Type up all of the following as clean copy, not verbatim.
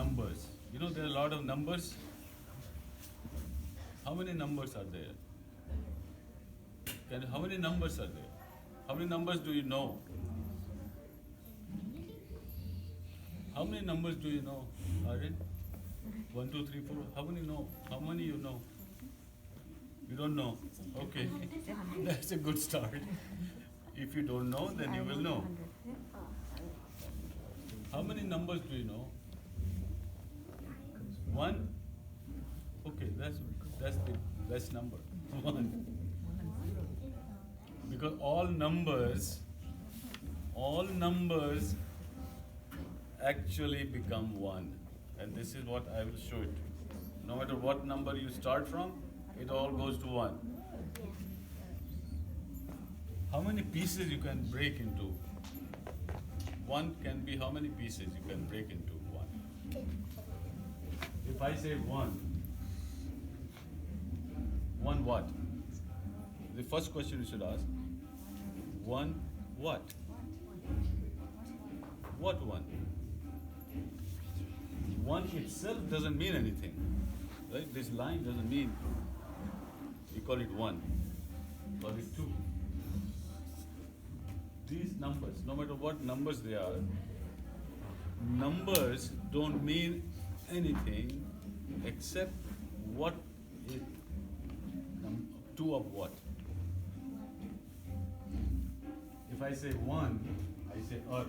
numbers. You know there are a lot of numbers. How many numbers are there? How many numbers are there? How many numbers do you know? How many numbers do you know, Aryan? 1, 2, 3, 4. How many know? How many you know? You don't know? Okay. That's a good start. If you don't know, then you will know. How many numbers do you know? 1? Okay, that's the best number. 1. Because all numbers actually become 1. And this is what I will show it. No matter what number you start from, it all goes to 1. How many pieces you can break into? 1 can be how many pieces you can break into 1? If I say 1 what? The first question you should ask, 1 what? What 1? 1 itself doesn't mean anything, right? This line doesn't mean, we call it 1, call it 2. These numbers, no matter what numbers they are, numbers don't mean anything except what is 2 of what. If I say 1, I say Earth.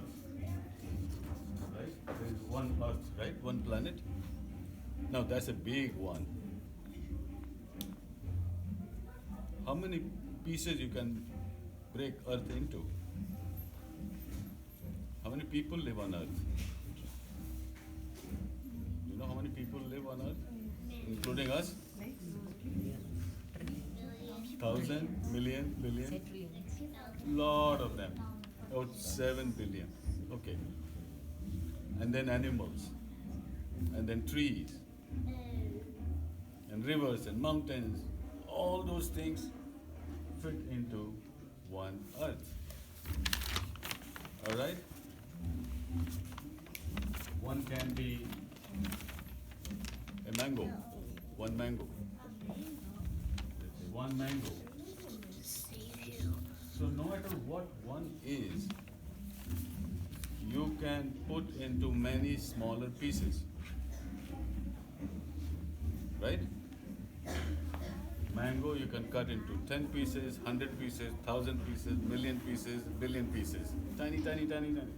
Right? There is 1 Earth, right? 1 planet. Now that's a big one. How many pieces you can break Earth into? How many people live on Earth? You know how many people live on Earth? Including us? 1,000, million, billion? Lot of them. About 7 billion. Okay. And then animals. And then trees. And rivers and mountains. All those things fit into 1 Earth. Alright? 1 can be a mango. 1 mango. Let's say 1 mango. So no matter what 1 is, you can put into many smaller pieces. Right? Mango you can cut into 10 pieces, 100 pieces, 1,000 pieces, million pieces, billion pieces. Tiny, tiny, tiny, tiny.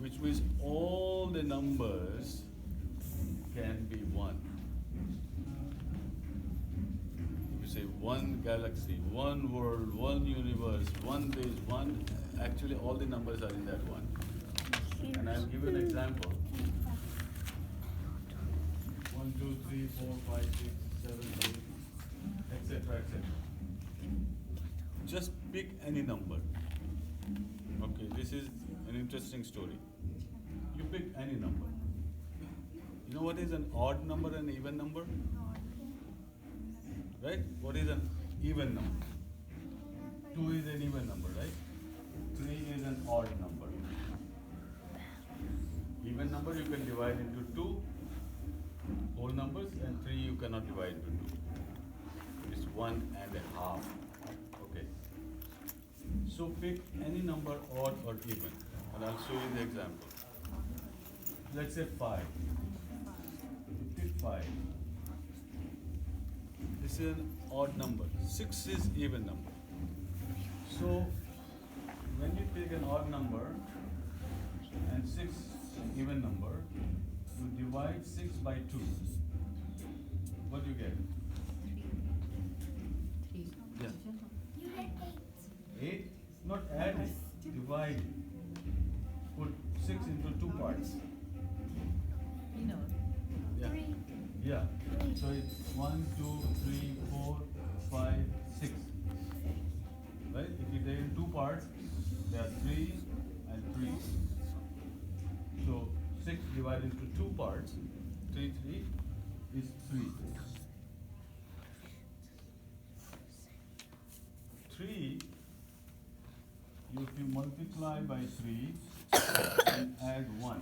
Which means all the numbers can be 1. If you say 1 galaxy, 1 world, 1 universe, 1 base, 1, actually all the numbers are in that 1. And I'll give you an example. 1, 2, 3, 4, 5, 6, 7, 8, etc., etc. Just pick any number. Okay, this is an interesting story. You pick any number. You know what is an odd number and an even number? Right? What is an even number? 2 is an even number, right? 3 is an odd number. Even number you can divide into 2 whole numbers, and 3 you cannot divide into 2. It's 1.5. Okay. So pick any number, odd or even, and I'll show you the example. Let's say 5. You pick 5. This is an odd number. 6 is even number. So when you take an odd number and 6 even number, you divide 6 by 2. What do you get? 3. Yeah. You get 8. 8? Not add it, divide. Put 6 into 2 parts. You know. Yeah. 3. Yeah. So it's 1, 2, 3, 4, 5, 6. Right? If you take in 2 parts, there are 3 and 3. So 6 divided into 2 parts, 3 is 3. 3, if you multiply by 3 and add 1,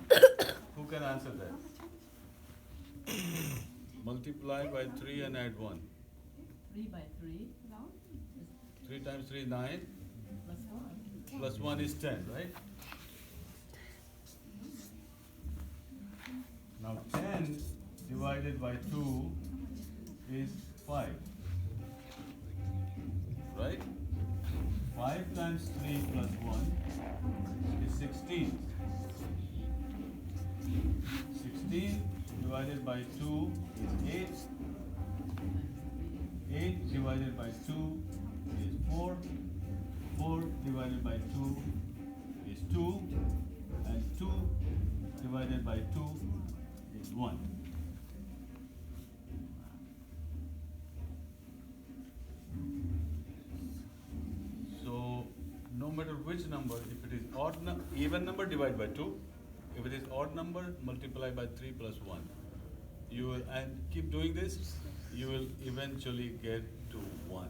Who can answer that? Multiply by 3 and add 1. 3 by 3 is 3 times 3, 9. plus 1. Plus 1 is 10, right? Now 10 divided by 2 is 5. Right? 5 times 3 plus 1 is 16. 16 divided by 2 is 8. 8 divided by 2 is 4. 4 divided by 2 is 2. And 2 divided by 2 is 1. So, no matter which number, if it is even number, divide by 2. If it is odd number, multiply by 3 plus 1. You will, and keep doing this, you will eventually get to 1.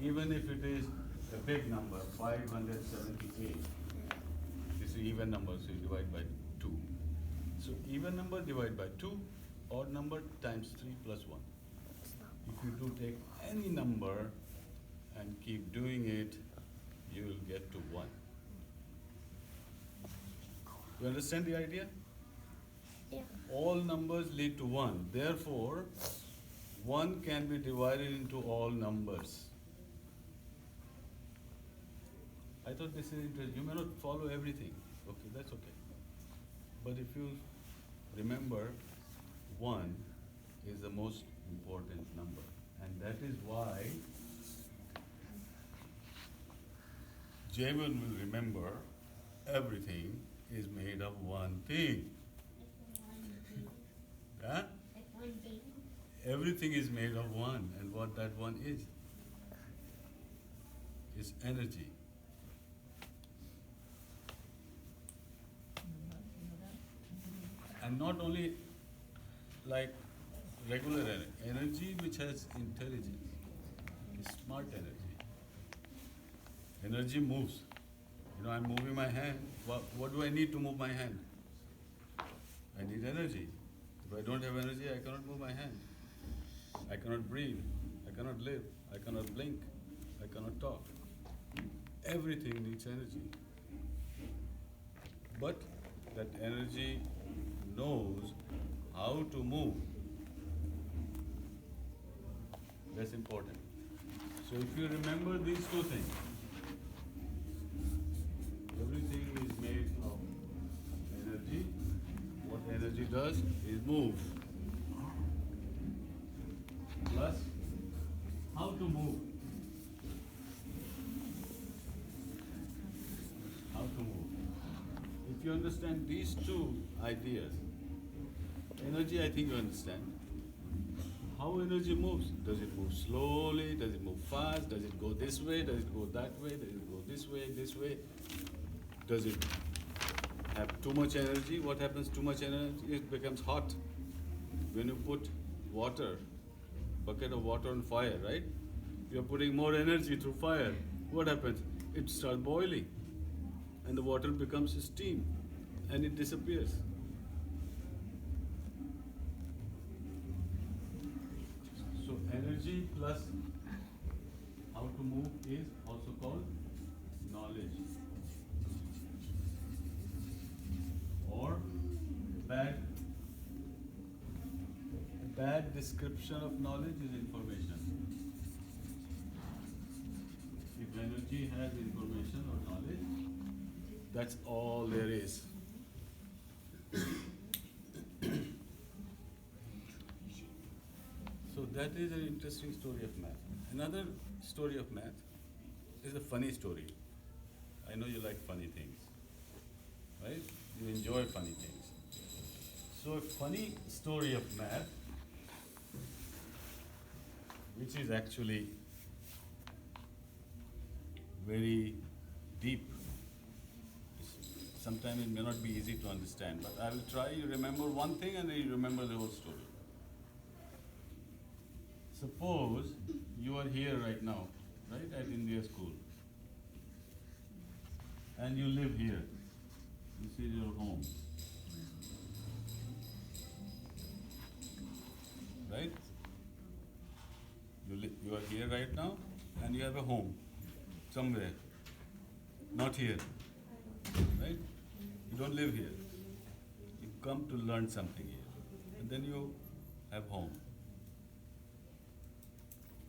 Even if it is a big number, 578. This is even number, so you divide by 2. So even number divide by 2, odd number times 3 plus 1. If you do take any number and keep doing it, you will get to 1. You understand the idea? Yeah. All numbers lead to 1. Therefore, 1 can be divided into all numbers. I thought this is interesting. You may not follow everything. Okay, that's okay. But if you remember, 1 is the most important number. And that is why Jamin will remember everything is made of one thing. Huh? Everything is made of one, and what that one is energy. You know that? And not only like regular energy which has intelligence, is smart energy. Energy moves. You know, I'm moving my hand. What do I need to move my hand? I need energy. If I don't have energy, I cannot move my hand. I cannot breathe. I cannot live. I cannot blink. I cannot talk. Everything needs energy. But that energy knows how to move. That's important. So if you remember these two things, everything is made of energy. What energy does is move. Plus, how to move. How to move. If you understand these two ideas, energy I think you understand. How energy moves? Does it move slowly? Does it move fast? Does it go this way? Does it go that way? Does it go this way, this way? Does it have too much energy? What happens too much energy? It becomes hot. When you put water, bucket of water on fire, right? You're putting more energy through fire. What happens? It starts boiling. And the water becomes steam. And it disappears. So energy plus how to move is also called knowledge. Or bad description of knowledge is information. If energy has information or knowledge, that's all there is. So that is an interesting story of math. Another story of math is a funny story. I know you like funny things, right? You enjoy funny things. So a funny story of math, which is actually very deep. Sometimes it may not be easy to understand, but I will try. You remember one thing and then you remember the whole story. Suppose you are here right now, right, at India School. And you live here. This is your home. You are here right now and you have a home somewhere. Not here. Right? You don't live here. You come to learn something here. And then you have home.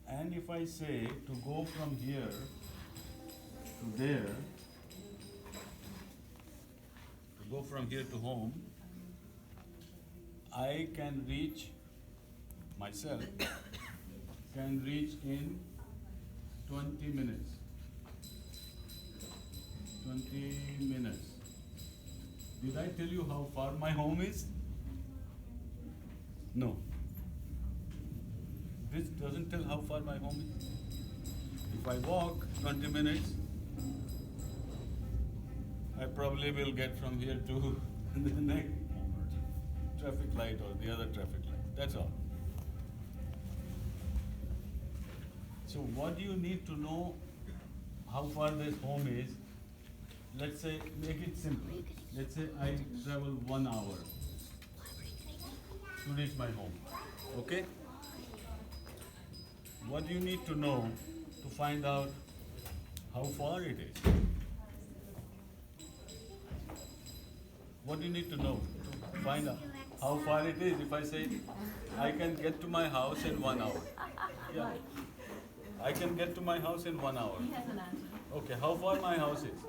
And if I say to go from here to there, to go from here to home, I can reach myself, can reach in 20 minutes. 20 minutes. Did I tell you how far my home is? No. This doesn't tell how far my home is. If I walk 20 minutes, I probably will get from here to the next traffic light or the other traffic light. That's all. So what you need to know how far this home is, let's say, make it simple. Let's say I travel 1 hour to reach my home. Okay? What you need to know to find out how far it is? What do you need to know to find out how far it is? If I say, I can get to my house in 1 hour. Yeah. I can get to my house in 1 hour. He has an answer. Okay, how far my house is?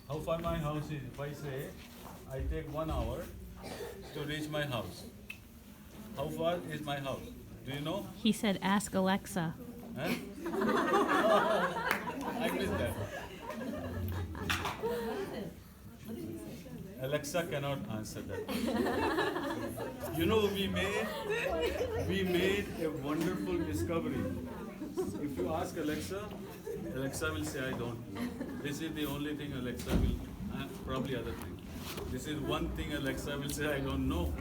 How far my house is? If I say, I take 1 hour to reach my house. How far is my house? Do you know? He said, ask Alexa. Huh? I missed that. What did he say? Alexa cannot answer that. You know, we made a wonderful discovery. If you ask Alexa, Alexa will say, I don't know. This is the only thing Alexa will, probably other thing. This is one thing Alexa will say, I don't know.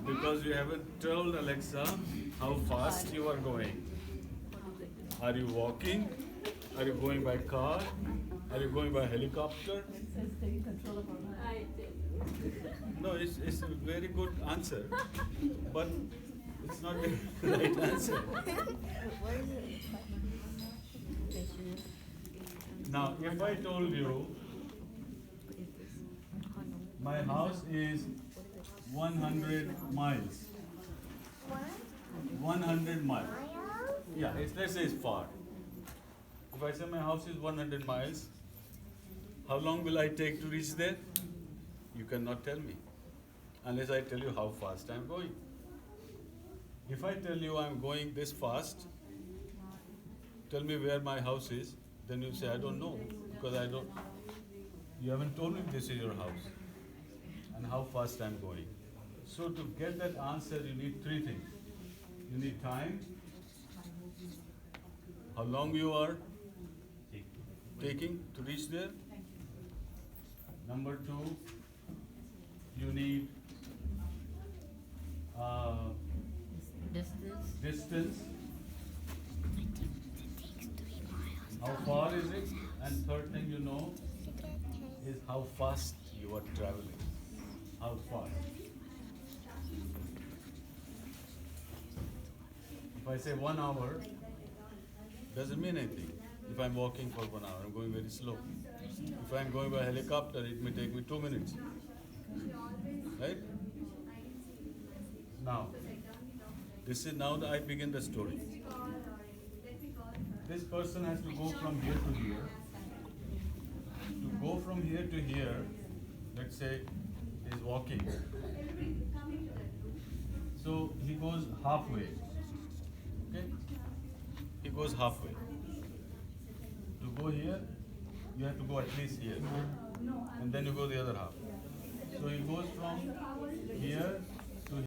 Because you haven't told Alexa how fast you are going. Are you walking? Are you going by car? Are you going by helicopter? It says taking control of our lives. No, it's a very good answer, but it's not the right answer. Now, if I told you my house is 100 miles. 100 miles. Yeah, let's say it's far. If I say my house is 100 miles, how long will I take to reach there? You cannot tell me, unless I tell you how fast I'm going. If I tell you I'm going this fast, tell me where my house is, then you say I don't know, because you haven't told me this is your house and how fast I'm going. So to get that answer, you need three things. You need time, how long you are taking to reach there. Number two, you need distance. How far is it? And third thing you know is how fast you are traveling. How fast. If I say 1 hour, doesn't mean anything. If I'm walking for 1 hour, I'm going very slow. If I'm going by helicopter, it may take me 2 minutes. Right? Now, this is now that I begin the story. This person has to go from here to here. To go from here to here, let's say, is walking. So he goes halfway. Okay? He goes halfway. To go here, you have to go at least here. And then you go the other half. So he goes from here